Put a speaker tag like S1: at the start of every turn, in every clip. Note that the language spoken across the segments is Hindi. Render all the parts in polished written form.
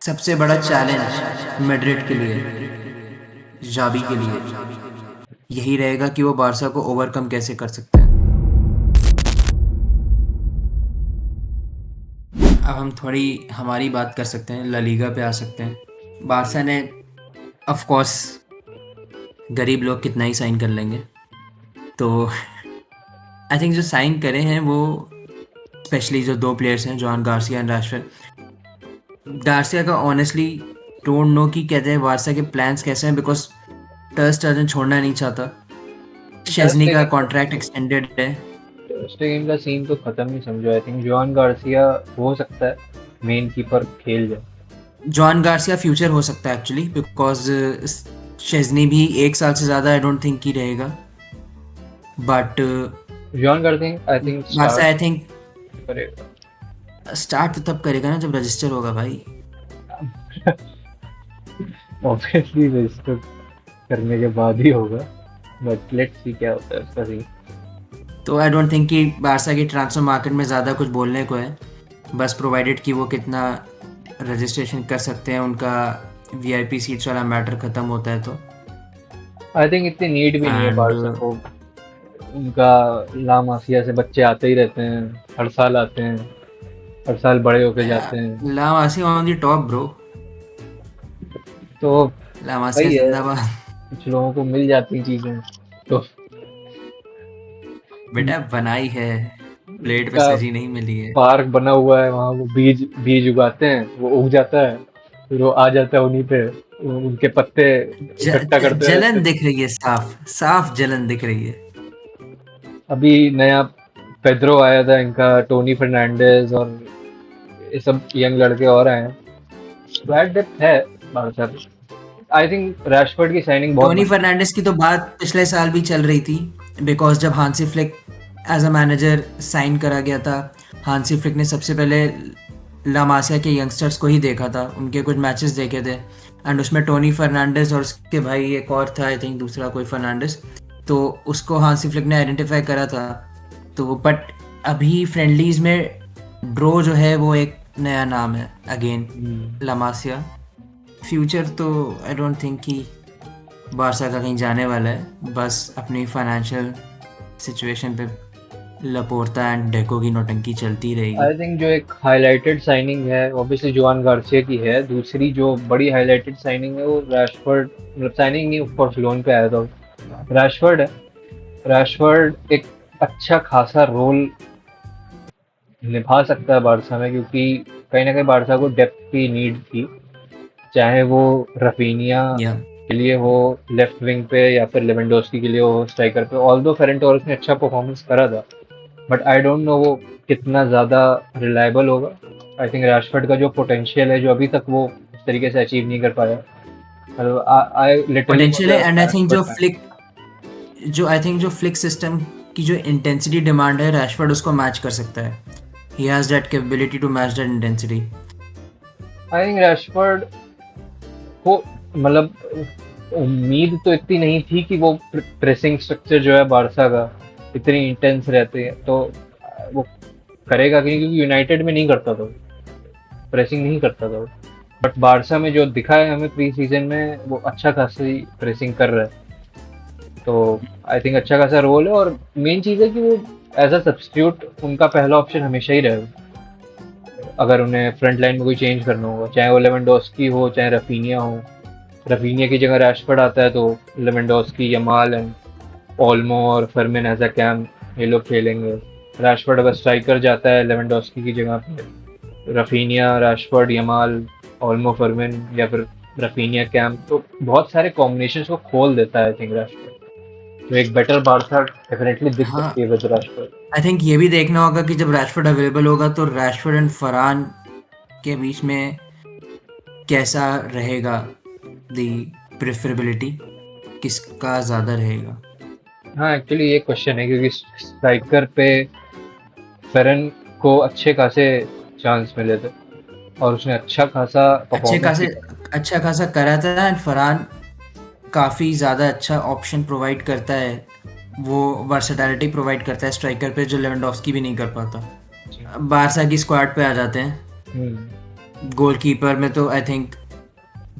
S1: सबसे बड़ा चैलेंज मैड्रिड के लिए, जावी के लिए यही रहेगा कि वो बारसा को ओवरकम कैसे कर सकते हैं। अब हम थोड़ी हमारी बात कर सकते हैं, ला लीगा पे आ सकते हैं। बारसा ने ऑफ कोर्स गरीब लोग कितना ही साइन कर लेंगे, तो आई थिंक जो साइन करे हैं वो स्पेशली जो दो प्लेयर्स हैं, John Garcia and Rashford. Garcia का ऑनेस्टली डोंट नो कि कहते हैं बारसा के प्लान्स कैसे हैं, बिकॉज टर स्टर्जन छोड़ना नहीं चाहता। शेज़नी का कॉन्ट्रैक्ट एक्सटेंडेड है।
S2: स्टेडियम का सीन तो खत्म ही समझो। आई थिंक जॉन गार्सिया हो सकता है मेन कीपर खेल जाए।
S1: जॉन गार्सिया फ्यूचर हो सकता है एक्चुअली, बिकॉज शेज़नी भी 1 साल से ज़्यादा आई डोंट थिंक की रहेगा। But
S2: John Garcia I think
S1: Barça I
S2: start
S1: think
S2: करेगा।
S1: स्टार्ट तो तब करेगा ना जब रजिस्टर होगा भाई।
S2: ऑब्वियसली रजिस्टर करने के बाद ही होगा, बट लेट्स सी क्या होता है उसका सीन।
S1: तो आई डोंट थिंक कि बारसा की ट्रांसफर मार्केट में ज़्यादा कुछ बोलने को है, बस प्रोवाइडेड कि वो कितना रजिस्ट्रेशन कर सकते हैं, उनका वीआईपी सीट्स वाला मैटर ख़त्म होता है तो।
S2: आई थिंक इतनी नीड भी नहीं है
S1: एंड
S2: बारसा को। उनका ला मासिया से बच्चे आते ही रहते हैं, हर साल आते हैं, हर साल बड़े होके जाते हैं।
S1: लामासी ऑन दी टॉप ब्रो,
S2: तो
S1: लामासिया
S2: वही है,
S1: जिंदाबाद।
S2: कुछ लोगों को मिल जाती चीजें तो
S1: बेटा बनाई है, प्लेट पे
S2: उनका
S1: सजी नहीं मिली है।
S2: पार्क बना हुआ है वहाँ, वो बीज बीज उगाते हैं, वो उग जाता है, फिर वो आ जाता है उन्हीं पे, उनके पत्ते इकट्ठा करते रहते
S1: जलन
S2: हैं।
S1: दिख रही है, साफ साफ जलन दिख रही है।
S2: अभी नया पेड्रो आया था इनका, टोनी फर्नांडिस और ये सब यंग लड़के और आए हैं। बैड डेप्थ है बारसा पे। आई थिंक रैशफोर्ड की साइनिंग बहुत
S1: टोनी
S2: बड़ी।
S1: फर्नांडिस की तो बात पिछले साल भी चल रही थी, बिकॉज जब Hansi Flick as a manager sign करा गया था, हांसी फ्लिक ने सबसे पहले लामासिया के यंगस्टर्स को ही देखा था, उनके कुछ मैचेस देखे थे, एंड उसमें टोनी फर्नांडिस और उसके भाई एक और था, आई थिंक दूसरा कोई फर्नांडिस, तो उसको हांसी फ्लिक ने आइडेंटिफाई करा था। तो बट अभी फ्रेंडलीज में ड्रो जो है वो एक नया नाम है अगेन, लामासिया। फ्यूचर तो आई डोंट थिंक कि बारसा का कहीं जाने वाला है, बस अपनी फाइनेंशियल सिचुएशन पे लपोर्ता एंड डेको की नौटंकी चलती रहेगी।
S2: आई थिंक जो एक हाईलाइटेड साइनिंग है ऑब्वियसली जोआन गार्सिया की है। दूसरी जो बड़ी हाईलाइटेड साइनिंग है वो रैशफोर्ड, मतलब साइनिंग नहीं, ऑफ कोर्स लोन पे आया था, रैशफोर्ड है। रैशफोर्ड एक अच्छा खासा रोल निभा सकता है बारसा में, क्योंकि कहीं ना कहीं बारसा को डेप्थ की नीड थी, चाहे वो रफीनिया
S1: या
S2: के लिए हो लेफ्ट विंग पे या फिर लेवेंडोस्की के लिए हो स्ट्राइकर पे। ऑल्दो फेरेंट टोरेस ने अच्छा परफॉर्मेंस करा था, बट आई डोंट नो वो कितना ज़्यादा रिलायबल होगा। आई थिंक रैशफोर्ड का जो पोटेंशियल है, जो अभी तक वो उस तरीके से अचीव नहीं कर पाया, आई लिटरली
S1: पोटेंशियल है, and
S2: Rashford fan.
S1: I think जो फ्लिक सिस्टम की जो इंटेंसिटी डिमांड है, रैशफोर्ड उसको मैच कर सकता है। He has that capability to match that intensity.
S2: I think Rashford को, मतलब उम्मीद तो इतनी नहीं थी कि वो प्रेसिंग स्ट्रक्चर जो है बारसा का इतनी इंटेंस रहते हैं, तो वो करेगा कि नहीं, क्योंकि यूनाइटेड में नहीं करता था, प्रेसिंग नहीं करता था। बट बारसा में जो दिखा है हमें प्री सीजन में, वो अच्छा खासी प्रेसिंग कर रहा है। तो आई थिंक अच्छा खासा रोल है, और मेन चीज़ है कि वो एज अ सब्स्टिट्यूट उनका पहला ऑप्शन हमेशा ही रहेगा। अगर उन्हें फ्रंट लाइन में कोई चेंज करना होगा, चाहे वो लेवेंडोस्की हो चाहे रफीनिया हो। रफीनिया की जगह रैशफोर्ड आता है तो लेवेंडोस्की, यमाल एंड ओल्मो और फर्मिन एज अ कैम, ये लोग खेलेंगे। रैशफोर्ड अगर स्ट्राइकर जाता है लेवेंडोस्की की जगह पे, Raphinha, Rashford, Yamal, Olmo, Fermin, या फिर रफीनिया कैम, तो बहुत सारे कॉम्बिनेशन को खोल देता है आई थिंक रैशफोर्ड। तो एक बेटर बारसा डेफिनेटली दिख
S1: हाँ,
S2: सकती है विद रैशफोर्ड।
S1: आई थिंक ये भी देखना होगा कि जब रैशफोर्ड अवेलेबल होगा तो रैशफोर्ड एंड फरहान के बीच में कैसा रहेगा, दी प्रेफरेबिलिटी किसका ज़्यादा रहेगा।
S2: हाँ एक्चुअली ये क्वेश्चन है, क्योंकि स्ट्राइकर पे फेरन को अच्छे खासे चांस मिले थे और उसने अच्छा खासा
S1: अच्छे
S2: परफॉर्मेंस
S1: खासे
S2: भी करा।
S1: अच्छा खासा करा था, एंड फरहान काफ़ी ज़्यादा अच्छा ऑप्शन प्रोवाइड करता है, वो वर्सेटैलिटी प्रोवाइड करता है स्ट्राइकर पे जो लेवेंडोव्स्की भी नहीं कर पाता। बारसा की स्क्वाड पे आ जाते हैं।
S2: हम्म
S1: गोलकीपर में तो आई थिंक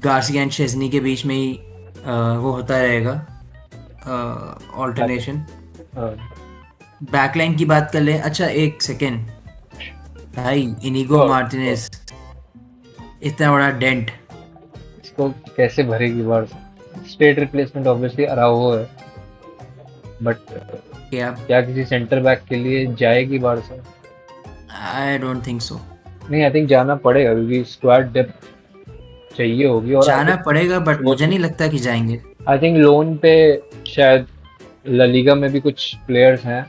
S1: गार्सिया एंड शेज़नी के बीच में ही वो होता रहेगा ऑल्टरनेशन। बैकलाइन की बात कर ले। अच्छा एक सेकेंड भाई, इनिगो मार्टिनेज इतना बड़ा डेंट।
S2: इसको कैसे भरेगी बार्सा? स्टेट रिप्लेसमेंट ऑब्वियसली अराउहो है, बट
S1: क्या?
S2: क्या किसी सेंटर बैक के लिए जाएगी Barca?
S1: I don't think so.
S2: नहीं, आई थिंक जाना पड़ेगा क्योंकि स्क्वाड डेप्थ चाहिए होगी। और आई
S1: जाना
S2: थिंक
S1: पड़ेगा बट मुझे नहीं लगता कि जाएंगे।
S2: लोन पे शायद ला लीगा में भी कुछ प्लेयर्स हैं,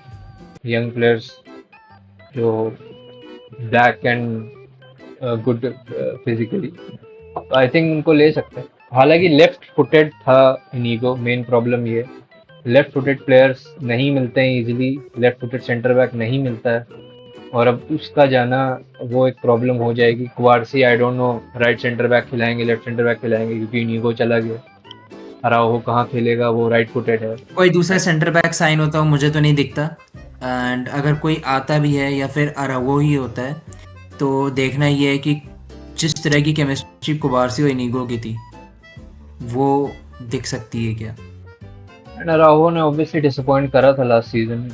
S2: यंग प्लेयर्स, जो back and good physically, I think उनको ले सकते हैं। हालांकि लेफ्ट फुटेड था इनिगो, मेन प्रॉब्लम ये लेफ्ट फुटेड प्लेयर्स नहीं मिलते हैं easily, left footed centre back नहीं मिलता है, और अब उसका जाना वो एक प्रॉब्लम हो जाएगी। Quarsi I don't know right centre back खिलाएंगे लेफ्ट सेंटर बैक खिलाएंगे, क्योंकि इनिगो चला गया। अराउहो कहाँ खेलेगा, वो राइट फुटेड है।
S1: कोई दूसरा सेंटर बैक साइन होता हो मुझे तो नहीं दिखता। एंड अगर कोई आता भी है या फिर अरावो ही होता है तो देखना ये है कि जिस तरह की केमिस्ट्री कुबारसी और इनिगो की थी वो दिख सकती है क्या।
S2: एंड अराउहो ने ऑब्वियसली डिसअपॉइंट करा था लास्ट सीजन।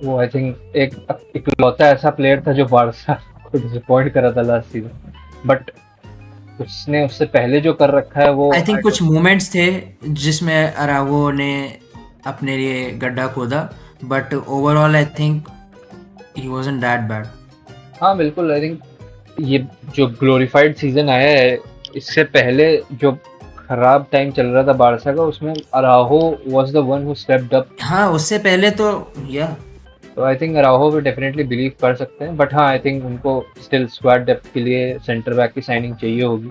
S2: वो आई थिंक एक इकलौता ऐसा प्लेयर था जो बारसा को डिसअपॉइंट करा था लास्ट सीजन, बट उसने उससे पहले जो कर रखा है वो
S1: आई थिंक कुछ मोमेंट्स थे जिसमें अरावो ने अपने लिए गड्ढा खोदा, but overall I think he wasn't that bad.
S2: हाँ बिल्कुल। आई थिंक ये जो ग्लोरीफाइड सीजन आया है, इससे पहले जो खराब टाइम चल रहा था बारसा का, उसमें Araujo was the one who stepped up.
S1: हाँ उससे पहले तो या
S2: तो आई थिंक अराहो पे डेफिनेटली बिलीव कर सकते हैं, बट हाँ आई थिंक उनको स्टिल स्क्वाड डेप्थ के लिए सेंटर बैक की साइनिंग चाहिए होगी।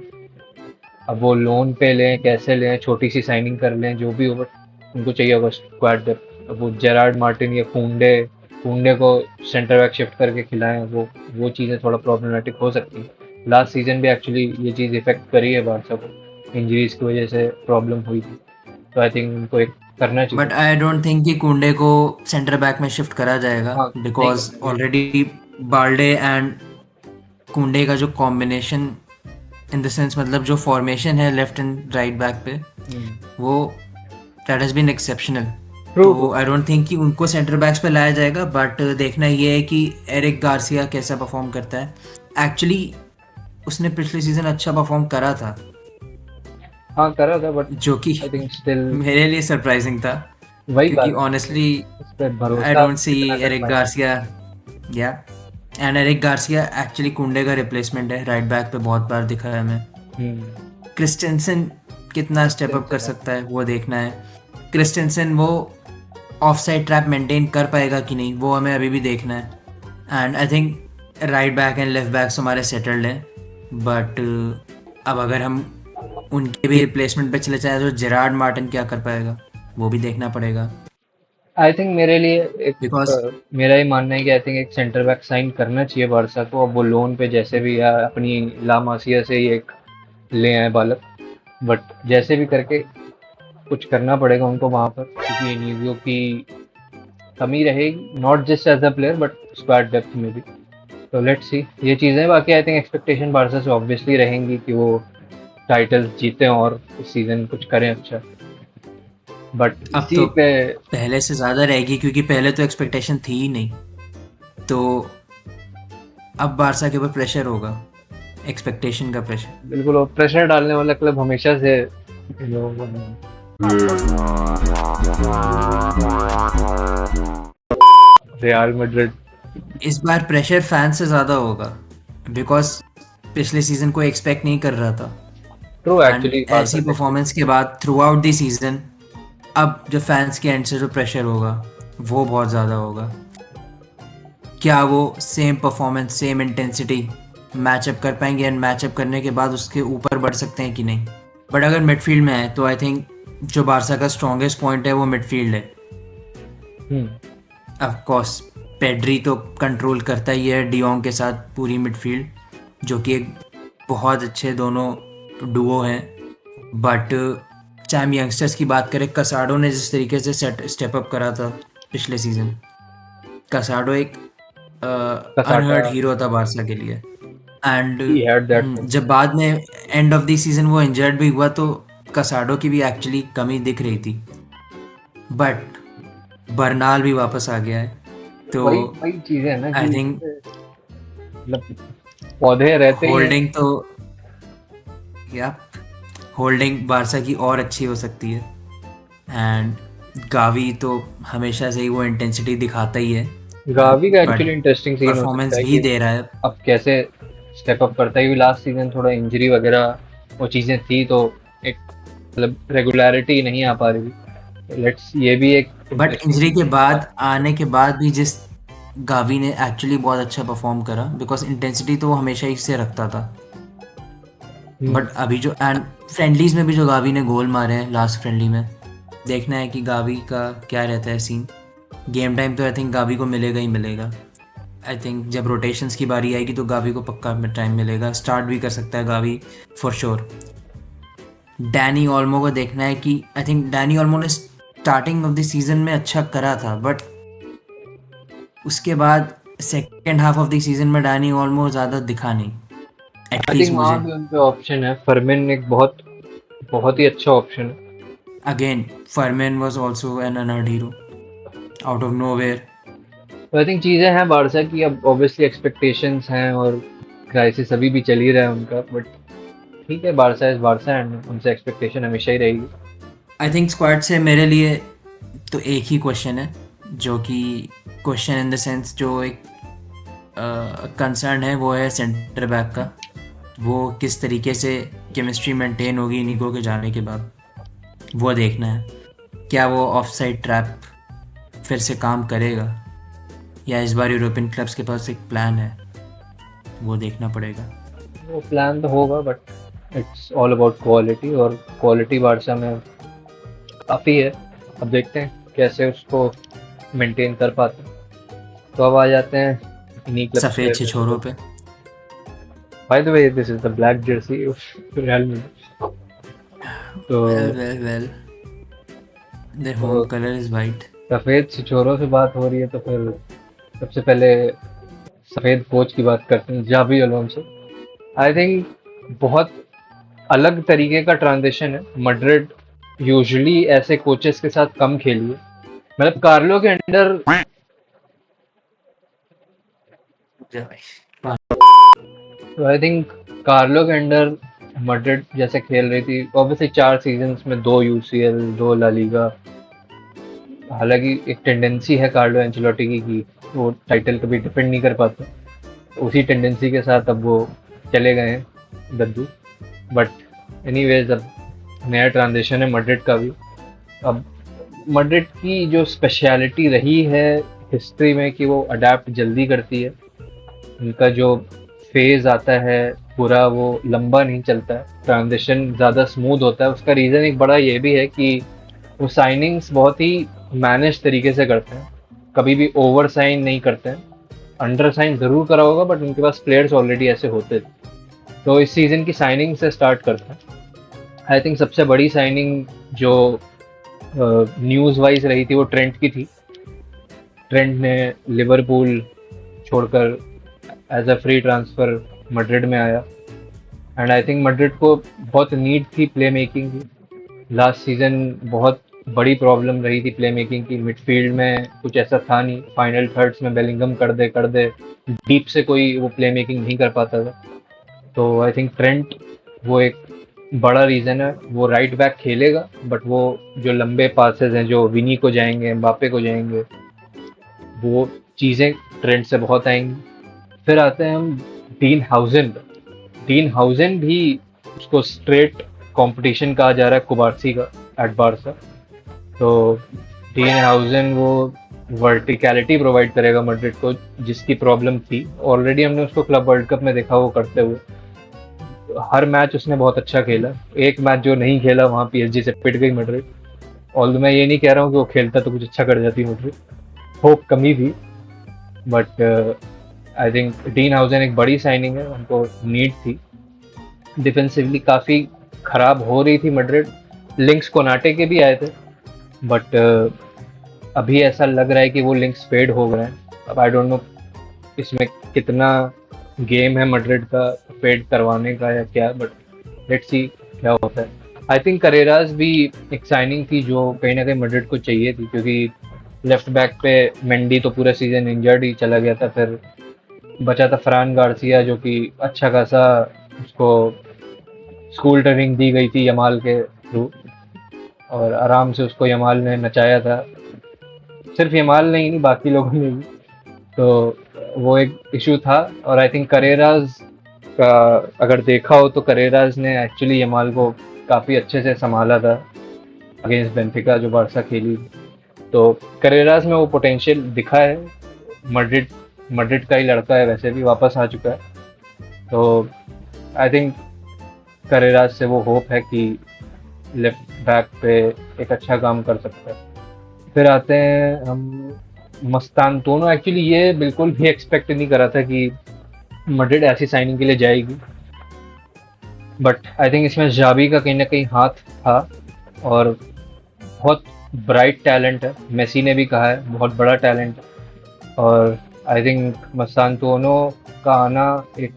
S2: अब वो लोन पे लें, कैसे लें, छोटी सी साइनिंग कर लें, जो भी होगा उनको चाहिए होगा स्क्वाड डेप्थ। अब वो जेरार्ड मार्टिन या कुंडे कुंडे को सेंटर बैक शिफ्ट करके खिलाएं, वो चीज़ें थोड़ा प्रॉब्लमेटिक हो सकती है। लास्ट सीजन भी एक्चुअली ये चीज़ इफेक्ट करी है बारसा को, इंजरीज की वजह से प्रॉब्लम हुई थी। तो आई थिंक उनको एक करना चाहिए।
S1: बट आई डोंट थिंक कि कुंडे को सेंटर बैक में शिफ्ट करा जाएगा
S2: हाँ नहीं
S1: बिकॉज
S2: करेंगे।
S1: ऑलरेडी बाल्डे एंड कुंडे का जो कॉम्बिनेशन इन द सेंस मतलब जो फॉर्मेशन है लेफ्ट एंड राइट बैक पे वो that has been exceptional.
S2: True.
S1: तो आई डोंट थिंक कि उनको सेंटर बैक्स पे लाया जाएगा, बट देखना ये है कि एरिक गार्सिया कैसा परफॉर्म करता है। एक्चुअली उसने पिछले सीजन अच्छा परफॉर्म करा था,
S2: हाँ करा था, बट
S1: जो कि
S2: आई थिंक स्टिल
S1: मेरे लिए सरप्राइजिंग था
S2: वही
S1: क्योंकि
S2: बात,
S1: ऑनेस्टली
S2: उस पर
S1: आई
S2: भरोसा
S1: डोंट सी
S2: कितना कर
S1: एरिक
S2: पाएंगे।
S1: गार्सिया या एंड एरिक गार्सिया एक्चुअली कुंडे का रिप्लेसमेंट है राइट बैक पे, बहुत बार दिखा है हमें। क्रिस्टेंसन कितना स्टेप अप कर सकता है वो देखना है। क्रिस्टेंसन वो ऑफ साइड ट्रैप मेंटेन कर पाएगा कि नहीं वो हमें अभी भी देखना है। And I think right back and left backs हमारे सेटल्ड हैं, बट अब अगर हम उनके भी रिप्लेसमेंट पे चले जाए तो जेरार्ड मार्टिन क्या कर पाएगा वो भी देखना पड़ेगा।
S2: आई थिंक मेरे लिए एक
S1: बिकॉज
S2: मेरा ही मानना है कि आई थिंक एक सेंटर बैक साइन करना चाहिए बारसा को। अब वो लोन पे जैसे भी, या अपनी ला मासिया से ही एक ले आए बालक, बट जैसे भी करके कुछ करना पड़ेगा उनको वहां पर, क्योंकि इनियो की कमी रहेगी, not just as a player but squad depth में भी। तो लेट्स सी ये चीज़ें। बाकी आई थिंक एक्सपेक्टेशन बारसा से ऑब्वियसली रहेंगी कि वो टाइटल जीतें और इस सीजन कुछ करें अच्छा, बट
S1: अब
S2: इसी
S1: तो
S2: पे
S1: पहले से ज़्यादा रहेगी क्योंकि पहले तो एक्सपेक्टेशन थी ही नहीं, तो अब बारसा के ऊपर प्रेशर होगा, एक्सपेक्टेशन का प्रेशर।
S2: बिल्कुल प्रेशर डालने वाला क्लब हमेशा से लोगों को रियल मैड्रिड।
S1: इस बार प्रेशर फैंस से ज़्यादा होगा बिकॉज पिछले सीज़न को एक्सपेक्ट नहीं कर रहा था।
S2: ट्रू
S1: एंड
S2: एक्चुअली बारसा
S1: ऐसी परफॉर्मेंस के बाद थ्रू आउट द सीज़न अब जो फैंस के एंड से जो प्रेशर होगा वो बहुत ज़्यादा होगा। क्या वो same performance same intensity matchup कर पाएंगे एंड मैचअप करने के बाद उसके ऊपर बढ़ सकते हैं कि नहीं। बट अगर मिडफील्ड में है तो आई थिंक जो बारसा का स्ट्रॉन्गेस्ट पॉइंट है वो मिडफील्ड है। ऑफ कोर्स पेड्री तो कंट्रोल करता ही है डियोंग के साथ पूरी मिडफील्ड, जो कि एक बहुत अच्छे दोनों डुओ हैं। बट चाहे हम यंगस्टर्स की बात करें, कसाडो ने जिस तरीके से स्टेप अप करा था पिछले सीजन, कसाडो एक
S2: कसाटा
S1: अनहर्ड हीरो था बारसा के लिए। एंड
S2: he had that
S1: जब बाद में एंड ऑफ द सीजन वो इंजर्ड भी हुआ तो कसाडो की भी एक्चुअली कमी दिख रही थी, बट बर्नाल भी वापस आ गया है तो
S2: वही वही चीजें है ना
S1: आई
S2: कि
S1: थिंक
S2: मतलब पौधे रहते ही हैं।
S1: होल्डिंग तो या होल्डिंग बारसा की और अच्छी हो सकती है। एंड गावी तो हमेशा से ही वो इंटेंसिटी दिखाता ही है,
S2: गावी का
S1: बट
S2: एक्चुअली इंटरेस्टिंग सीन हो सकता
S1: परफॉर्मेंस
S2: है
S1: भी
S2: कि
S1: दे रहा है।
S2: अब कैसे स्टेप अप करता है, क्योंकि लास्ट सीजन थोड़ा इंजरी वगैरह वो चीजें थी, तो एक मतलब रेगुलरिटी नहीं आ पा रही थी। लेट्स, ये भी एक
S1: बट
S2: interesting
S1: इंजरी के
S2: चीज़ है।
S1: बाद आने के बाद भी जिस गावी ने एक्चुअली बहुत अच्छा परफॉर्म करा, बिकॉज इंटेंसिटी तो वो हमेशा ही से रखता था। बट अभी जो एंड फ्रेंडलीज में भी जो गावी ने गोल मारे हैं लास्ट फ्रेंडली में, देखना है कि गावी का क्या रहता है सीन। गेम टाइम तो आई थिंक गावी को मिलेगा ही मिलेगा। आई थिंक जब रोटेशंस की बारी आएगी तो गावी को पक्का टाइम मिलेगा, स्टार्ट भी कर सकता है Gavi for sure. Danny Olmo को देखना है कि आई थिंक डैनी ऑल्मो ने स्टार्टिंग ऑफ द सीजन में अच्छा करा था, बट उसके बाद second half of the season में डैनी ऑल्मो ज़्यादा दिखा नहीं,
S2: आई
S1: एटलीस्ट
S2: थिंक
S1: मुझे।
S2: वहाँ भी उन पे ऑप्शन है, फर्मिन एक बहुत बहुत ही अच्छा ऑप्शन है।
S1: Again Fermin was also an honoured hero out of nowhere.
S2: तो आई थिंक चीज़ें हैं बारसा की, अब ऑब्वियसली एक्सपेक्टेशंस हैं और क्राइसिस अभी भी चल ही रहा है उनका, बट ठीक है, बारसा इज बारसा एंड उनसे एक्सपेक्टेशन हमेशा ही रहेगी।
S1: आई थिंक स्क्वाड से मेरे लिए तो एक ही क्वेश्चन है, जो कि क्वेश्चन इन द सेंस जो एक कंसर्न है, वो है सेंटर बैक का। वो किस तरीके से केमिस्ट्री मेंटेन होगी निको के जाने के बाद, वो देखना है। क्या वो ऑफ साइड ट्रैप फिर से काम करेगा, या इस बार यूरोपियन क्लब्स के पास एक प्लान है, वो देखना पड़ेगा।
S2: वो प्लान तो होगा, but it's all about quality, और क्वालिटी बारसा में काफ़ी है। अब देखते हैं कैसे उसको मेंटेन कर पाते हैं। तो अब आ जाते हैं इन्हीं क्लब्स
S1: सफ़ेद छिछोरों पे।
S2: By the way this is the black jersey of Real Madrid. तो
S1: well their home colour is white.
S2: सफ़ेद छिछोरों से बात हो रही है तो फिर सबसे पहले सफ़ेद कोच की बात करते हैं, जावी अलोंसो। आई थिंक बहुत अलग तरीके का ट्रांजिशन है। मैड्रिड यूजुअली ऐसे कोचेस के साथ कम खेली है, मतलब कार्लो के अंडर, तो आई थिंक कार्लो के अंडर मैड्रिड जैसे खेल रही थी, ऑब्वियसली 4 सीजन्स में 2 यूसीएल 2 ला लीगा। हालांकि एक टेंडेंसी है कार्लो एंचेलोटी की कि वो टाइटल कभी डिफेंड नहीं कर पाते, उसी टेंडेंसी के साथ अब वो चले गए हैं दद्दू। बट एनीवेज, अब नया ट्रांजिशन है मैड्रिड का भी। अब मैड्रिड की जो स्पेशलिटी रही है हिस्ट्री में कि वो अडेप्ट जल्दी करती है, उनका जो फेज आता है पूरा वो लंबा नहीं चलता है, ट्रांजिशन ज़्यादा स्मूथ होता है। उसका रीज़न एक बड़ा ये भी है कि वो साइनिंग्स बहुत ही मैनेज तरीके से करते हैं, कभी भी ओवर साइन नहीं करते हैं। अंडर साइन ज़रूर करा होगा, बट उनके पास प्लेयर्स ऑलरेडी ऐसे होते थे। तो इस सीज़न की साइनिंग से स्टार्ट करते हैं। आई थिंक सबसे बड़ी साइनिंग जो न्यूज़ वाइज रही थी वो ट्रेंट की थी। ट्रेंट ने लिवरपूल छोड़कर as a free transfer Madrid में आया, एंड आई थिंक मैड्रिड को बहुत नीड थी प्ले मेकिंग की। लास्ट सीज़न बहुत बड़ी प्रॉब्लम रही थी प्ले मेकिंग की, मिडफील्ड में कुछ ऐसा था नहीं, फाइनल थर्ड्स में बेलिंगम कर दे डीप से कोई वो प्ले मेकिंग नहीं कर पाता था। तो आई थिंक ट्रेंट वो एक बड़ा रीज़न है। वो राइट बैक खेलेगा, बट वो जो लंबे पासेस हैं जो विनी को जाएंगे, एम्बापे को जाएंगे, वो चीज़ें ट्रेंट से बहुत आएंगी। फिर आते हैं हम डीन हाउजन। डीन हाउजन भी, उसको स्ट्रेट कंपटीशन कहा जा रहा है कुबार्सी का एट बारसा। तो डीन हाउजन वो वर्टिकलिटी प्रोवाइड करेगा मैड्रिड को, जिसकी प्रॉब्लम थी। ऑलरेडी हमने उसको क्लब वर्ल्ड कप में देखा वो करते हुए, हर मैच उसने बहुत अच्छा खेला। एक मैच जो नहीं खेला वहाँ पीएसजी से पिट गई मैड्रिड। और मैं ये नहीं कह रहा हूँ कि वो खेलता तो कुछ अच्छा कर जाती मैड्रिड, होप कमी थी, बट आई थिंक डीन हाउजन एक बड़ी साइनिंग है, उनको नीड थी। डिफेंसिवली काफ़ी ख़राब हो रही थी मैड्रिड। लिंक्स कोनाटे के भी आए थे, बट अभी ऐसा लग रहा है कि वो लिंक्स फेड हो गए हैं। अब आई डोंट नो इसमें कितना गेम है मैड्रिड का फेड करवाने का या क्या, बट लेट्स सी क्या होता है। आई थिंक करेरास भी एक साइनिंग थी जो कहीं ना कहीं मैड्रिड को चाहिए थी, क्योंकि लेफ्ट बैक पे मेंडी तो पूरा सीजन इंजर्ड ही चला गया था, फिर बचा था फरान गार्सिया जो कि अच्छा खासा उसको स्कूल ट्रेनिंग दी गई थी यमाल के थ्रू, और आराम से उसको यमाल ने नचाया था, सिर्फ यमाल नहीं बाकी लोगों ने भी। तो वो एक इशू था। और आई थिंक करेराज का अगर देखा हो तो करेराज ने एक्चुअली यमाल को काफ़ी अच्छे से संभाला था अगेंस्ट बेंफिका जो बारसा खेली। तो करेराज में वो पोटेंशियल दिखा है। मैड्रिड मैड्रिड का ही लड़का है, वैसे भी वापस आ चुका है। तो आई थिंक करेराज से वो होप है कि लेफ्ट बैक पे एक अच्छा काम कर सकता है। फिर आते हैं हम मस्तानतोनो। एक्चुअली ये बिल्कुल भी एक्सपेक्ट नहीं करा था कि मैड्रिड ऐसी साइनिंग के लिए जाएगी, बट आई थिंक इसमें जाबी का कहीं ना कहीं हाथ था, और बहुत ब्राइट टैलेंट है, मेसी ने भी कहा है बहुत बड़ा टैलेंट है। और आई थिंक मस्तानतोनो का आना एक,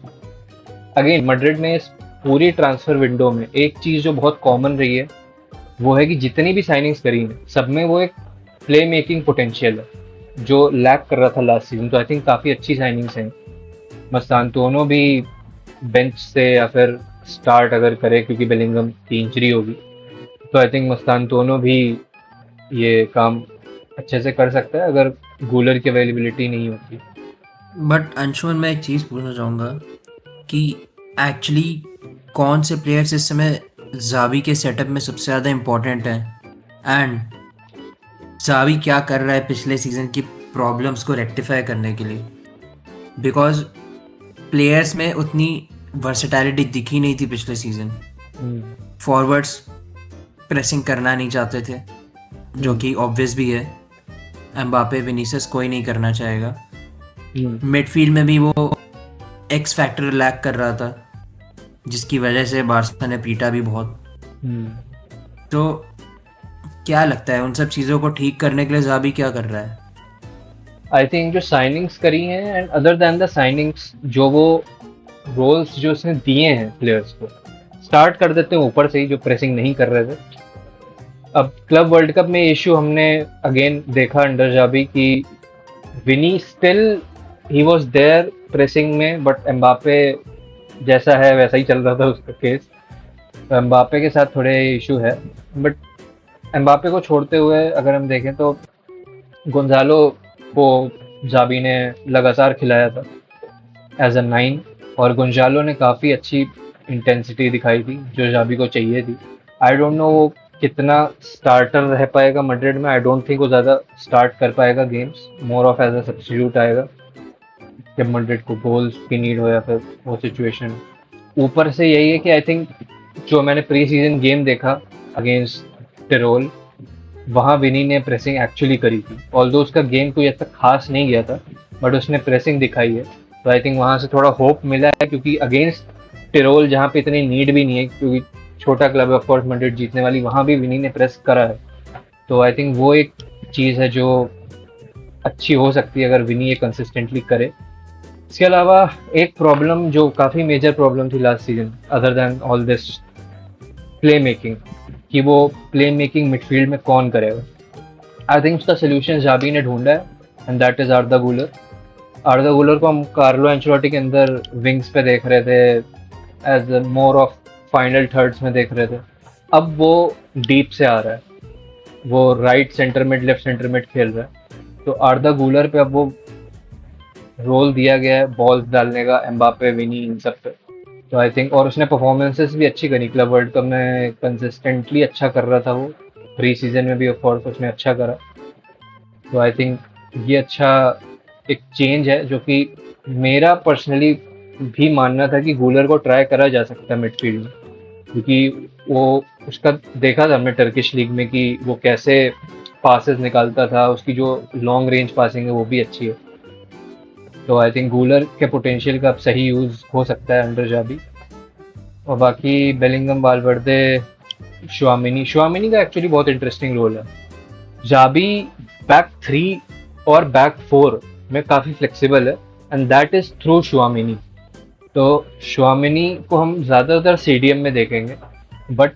S2: अगेन मैड्रिड ने इस पूरी ट्रांसफर विंडो में एक चीज़ जो बहुत कॉमन रही है वो है कि जितनी भी साइनिंग्स करी हैं सब में वो एक प्ले मेकिंग पोटेंशियल है जो लैक कर रहा था लास्ट सीजन। तो आई थिंक काफ़ी अच्छी साइनिंग्स हैं। मस्तानतोनो भी बेंच से या फिर स्टार्ट अगर करे, क्योंकि बेलिंगम की इंजरी होगी, तो आई थिंक मस्तानतोनो भी ये काम अच्छे से कर सकता है अगर गूलर की अवेलेबिलिटी नहीं होती।
S1: बट अंशुमन, मैं एक चीज़ पूछना चाहूँगा कि एक्चुअली कौन से प्लेयर्स इस समय जावी के सेटअप में सबसे ज़्यादा इम्पोर्टेंट हैं, एंड जावी क्या कर रहा है पिछले सीज़न की प्रॉब्लम्स को रेक्टिफाई करने के लिए? बिकॉज प्लेयर्स में उतनी वर्सेटैलिटी दिखी नहीं थी पिछले सीज़न। फॉरवर्ड्स प्रेसिंग करना नहीं चाहते थे, जो कि ऑब्वियस भी है। एम्बापे, विनीसियस कोई नहीं करना चाहेगा। मिडफील्ड में भी वो एक्स फैक्टर लैक कर रहा था, जिसकी वजह से बार्सा ने पीटा भी बहुत। तो क्या लगता है उन सब चीज़ों को ठीक करने के लिए जाबी क्या कर रहा है?
S2: आई थिंक जो साइनिंग्स करी हैं, and other than the signings, जो वो रोल्स जो उसने दिए हैं प्लेयर्स को, स्टार्ट कर देते हैं ऊपर से ही जो प्रेसिंग नहीं कर रहे थे। अब क्लब वर्ल्ड कप में इशू हमने अगेन देखा अंडर जाबी कि Vini still he was there pressing में, बट एम्बापे जैसा है वैसा ही चल रहा था उसका केस। तो एम्बापे के साथ थोड़े इशू है, बट एम्बापे को छोड़ते हुए अगर हम देखें तो गोंजालो को जाबी ने लगातार खिलाया था एज अ 9, और गोंजालो ने काफ़ी अच्छी इंटेंसिटी दिखाई थी जो जाबी को चाहिए थी। आई डोंट नो वो कितना स्टार्टर रह पाएगा मैड्रिड में। आई डोंट थिंक वो ज़्यादा स्टार्ट कर पाएगा games, more of as a substitute आएगा जब मैड्रिड को गोल्स की नीड हो या फिर वो सिचुएशन। ऊपर से यही है कि आई थिंक जो मैंने प्री सीजन गेम देखा अगेंस्ट टिरोल, वहाँ विनी ने प्रेसिंग एक्चुअली करी थी। ऑल्दो उसका गेम कोई हद तक खास नहीं गया था, बट उसने प्रेसिंग दिखाई है। तो आई थिंक वहाँ से थोड़ा होप मिला है, क्योंकि अगेंस्ट टिरोल जहाँ पे इतनी नीड भी नहीं है, क्योंकि छोटा क्लब है ऑफकोर्स मैड्रिड जीतने वाली, वहाँ भी विनी ने प्रेस करा है। तो आई थिंक वो एक चीज़ है जो अच्छी हो सकती है अगर विनी ये कंसिस्टेंटली करे। इसके अलावा एक प्रॉब्लम जो काफ़ी मेजर प्रॉब्लम थी last season, other than all this, play making, कि वो प्ले मेकिंग मिडफील्ड में कौन करेगा। आई थिंक उसका सोल्यूशन जाबी ने ढूंढा है, एंड दैट इज आर्दा गुलर। आर्दा गुलर को हम कार्लो एंचेलोटी के अंदर विंग्स पे देख रहे थे, as more of final thirds में देख रहे थे। अब वो डीप से आ रहा है, वो right centre mid, left centre mid खेल रहा है। तो आर्दा गुलर पे अब वो रोल दिया गया है बॉल्स डालने का, एम्बापे, विनी, इन सब पे। तो आई थिंक, और उसने परफॉर्मेंसेस भी अच्छी करी क्लब वर्ल्ड कप में, कंसिस्टेंटली अच्छा कर रहा था वो। प्री सीजन में भी ऑफ कोर्स उसने अच्छा करा। तो आई थिंक ये अच्छा एक चेंज है, जो कि मेरा पर्सनली भी मानना था कि गूलर को ट्राई करा जा सकता है मिडफील्ड में, क्योंकि वो उसका देखा था हमने टर्किश लीग में कि वो कैसे पासेस निकालता था, उसकी जो लॉन्ग रेंज पासिंग है वो भी अच्छी है। तो आई थिंक गूलर के पोटेंशियल का अब सही यूज़ हो सकता है अंडर जाबी। और बाकी बेलिंगम, वालवर्दे, शुआमिनी का एक्चुअली बहुत इंटरेस्टिंग रोल है। जाबी बैक 3 और बैक 4 में काफ़ी फ्लेक्सिबल है, एंड दैट इज थ्रू शुआमिनी। तो श्वामिनी को हम ज़्यादातर सीडीएम में देखेंगे, बट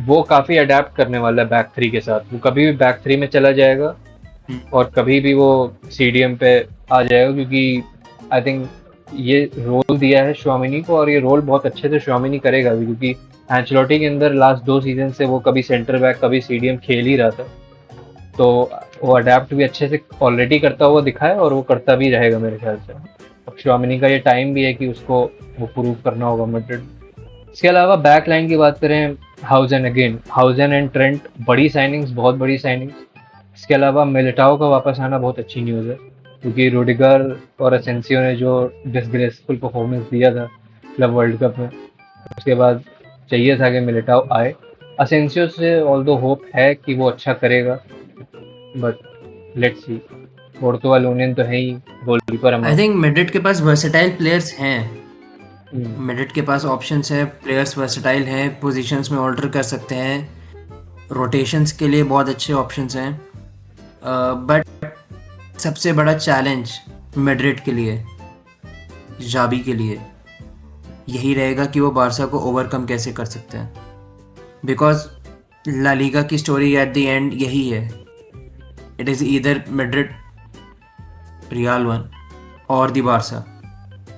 S2: वो काफ़ी अडेप्ट करने वाला है बैक थ्री के साथ। वो कभी भी बैक थ्री में चला जाएगा और कभी भी वो सीडीएम पे आ जाएगा, क्योंकि आई थिंक ये रोल दिया है श्वामिनी को और ये रोल बहुत अच्छे से श्वामिनी करेगा भी, क्योंकि एंचेलोटी के अंदर लास्ट 2 सीजन से वो कभी सेंटर बैक कभी सीडीएम खेल ही रहा था। तो वो अडेप्ट भी अच्छे से ऑलरेडी करता हुआ दिखा है और वो करता भी रहेगा मेरे ख्याल से। अब श्वामिनी का ये टाइम भी है कि उसको वो प्रूव करना होगा मैड्रिड। इसके अलावा बैक लाइन की बात करें, हाउजन एंड ट्रेंट, बड़ी साइनिंग्स, बहुत बड़ी साइनिंग्स। इसके अलावा मिलिटाओ का वापस आना बहुत अच्छी न्यूज़ है, क्योंकि रुडिगर और असेंसियो ने जो डिसग्रेसफुल परफॉर्मेंस दिया था क्लब वर्ल्ड कप में, उसके बाद चाहिए था कि मिलिटाओ आए। असेंसियो से ऑल्दो होप है कि वो अच्छा करेगा, बट लेट्स सी। पोर्तो अलोनियन तो है ही गोलकीपर
S1: आई
S2: हमारा।
S1: थिंक मैड्रिड के पास वर्सेटाइल प्लेयर्स हैं, मैड्रिड के पास ऑप्शंस है, प्लेयर्स वर्सेटाइल हैं, पोजीशंस में ऑल्टर कर सकते हैं, रोटेशंस के लिए बहुत अच्छे ऑप्शंस हैं। बट सबसे बड़ा चैलेंज मैड्रिड के लिए, जाबी के लिए यही रहेगा कि वो बारसा को ओवरकम कैसे कर सकते हैं, बिकॉज ला लीगा की स्टोरी एट द एंड यही है, it is either Madrid, real one और दी बारसा।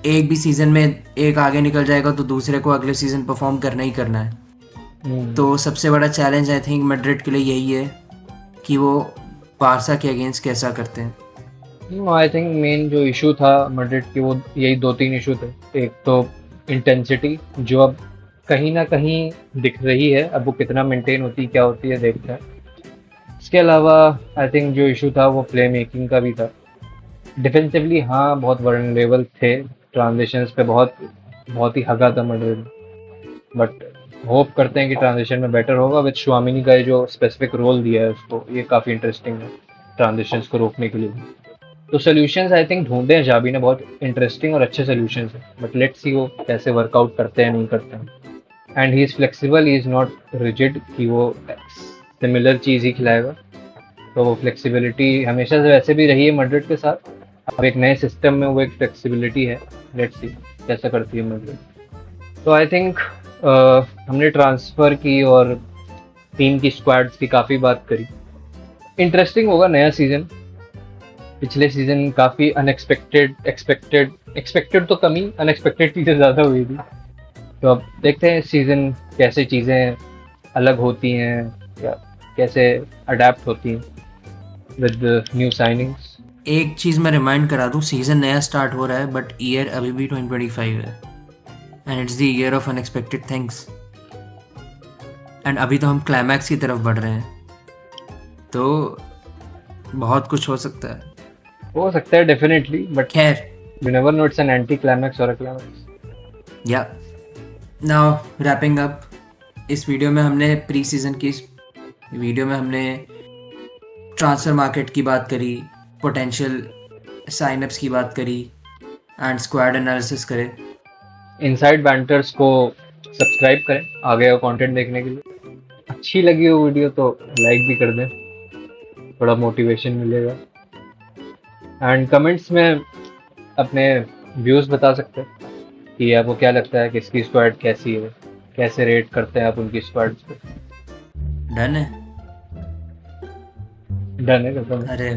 S1: एक भी सीज़न में एक आगे निकल जाएगा तो दूसरे को अगले सीज़न परफॉर्म करना ही करना है। तो सबसे बड़ा चैलेंज आई थिंक मैड्रिड के लिए यही है कि वो बारसा के अगेंस्ट कैसा करते हैं।
S2: आई थिंक मेन जो इशू था मैड्रिड की, वो यही 2-3 इशू थे। एक तो इंटेंसिटी, जो अब कहीं ना कहीं दिख रही है, अब वो कितना मेंटेन होती है क्या होती है देखते हैं। इसके अलावा आई थिंक जो इशू था वो प्ले मेकिंग का भी था। डिफेंसिवली हाँ बहुत वल्नरेबल थे, ट्रांजिशंस पे बहुत बहुत ही हगा था मैड्रिड, बट होप करते हैं कि ट्रांजिशन में बेटर होगा। विद श्वामिनी का ये जो स्पेसिफिक रोल दिया है उसको, ये काफ़ी इंटरेस्टिंग है ट्रांजिशंस को रोकने के लिए। तो सोल्यूशंस आई थिंक ढूंढे हैं जाबी ने, बहुत इंटरेस्टिंग और अच्छे सोल्यूशंस हैं, बट लेट्स सी वो कैसे वर्कआउट करते हैं नहीं करते हैं। And he is flexible, he is not rigid कि वो सिमिलर चीज़ ही खिलाएगा। तो वो फ्लेक्सिबिलिटी हमेशा से वैसे भी रही है मैड्रिड के साथ, अब एक नए सिस्टम में वो एक फ्लेक्सिबिलिटी है। लेट्स सी कैसा करती है मैड्रिड। तो आई थिंक हमने ट्रांसफ़र की और टीम की स्क्वाड्स की काफ़ी बात करी। इंटरेस्टिंग होगा नया सीज़न। पिछले सीज़न काफ़ी एक्सपेक्टेड तो कम ही, अनएक्सपेक्टेड चीज़ें ज़्यादा हुई थी। तो अब देखते हैं इस सीज़न कैसे चीज़ें अलग होती हैं या कैसे अडेप्ट होती हैं विद न्यू साइनिंग्स।
S1: एक चीज़ मैं रिमाइंड करा दूँ, सीज़न नया स्टार्ट हो रहा है बट ईयर अभी भी 2025 है, and it's the year of unexpected things. And अभी तो हम क्लाइमैक्स की तरफ बढ़ रहे हैं, तो बहुत कुछ हो सकता है
S2: डेफिनेटली, बट
S1: खैर।
S2: You never know, it's an anti climax और अ क्लाइमैक्स।
S1: या नाउ रैपिंग अप, इस वीडियो में हमने प्री सीज़न की वीडियो में हमने ट्रांसफ़र मार्केट की बात करी, पोटेंशियल साइनअप्स की बात करी एंड स्क्वाड एनालिसिस करे।
S2: इनसाइड बैंटर्स को सब्सक्राइब करें आगे का कंटेंट देखने के लिए। अच्छी लगी हो वीडियो तो लाइक भी कर दें, थोड़ा मोटिवेशन मिलेगा। एंड कमेंट्स में अपने व्यूज़ बता सकते हैं कि आपको क्या लगता है किसकी स्क्वाड कैसी है, कैसे रेट करते हैं आप उनकी स्क्वाड को।
S1: डन है।
S2: डन है, खत्म है।
S1: अरे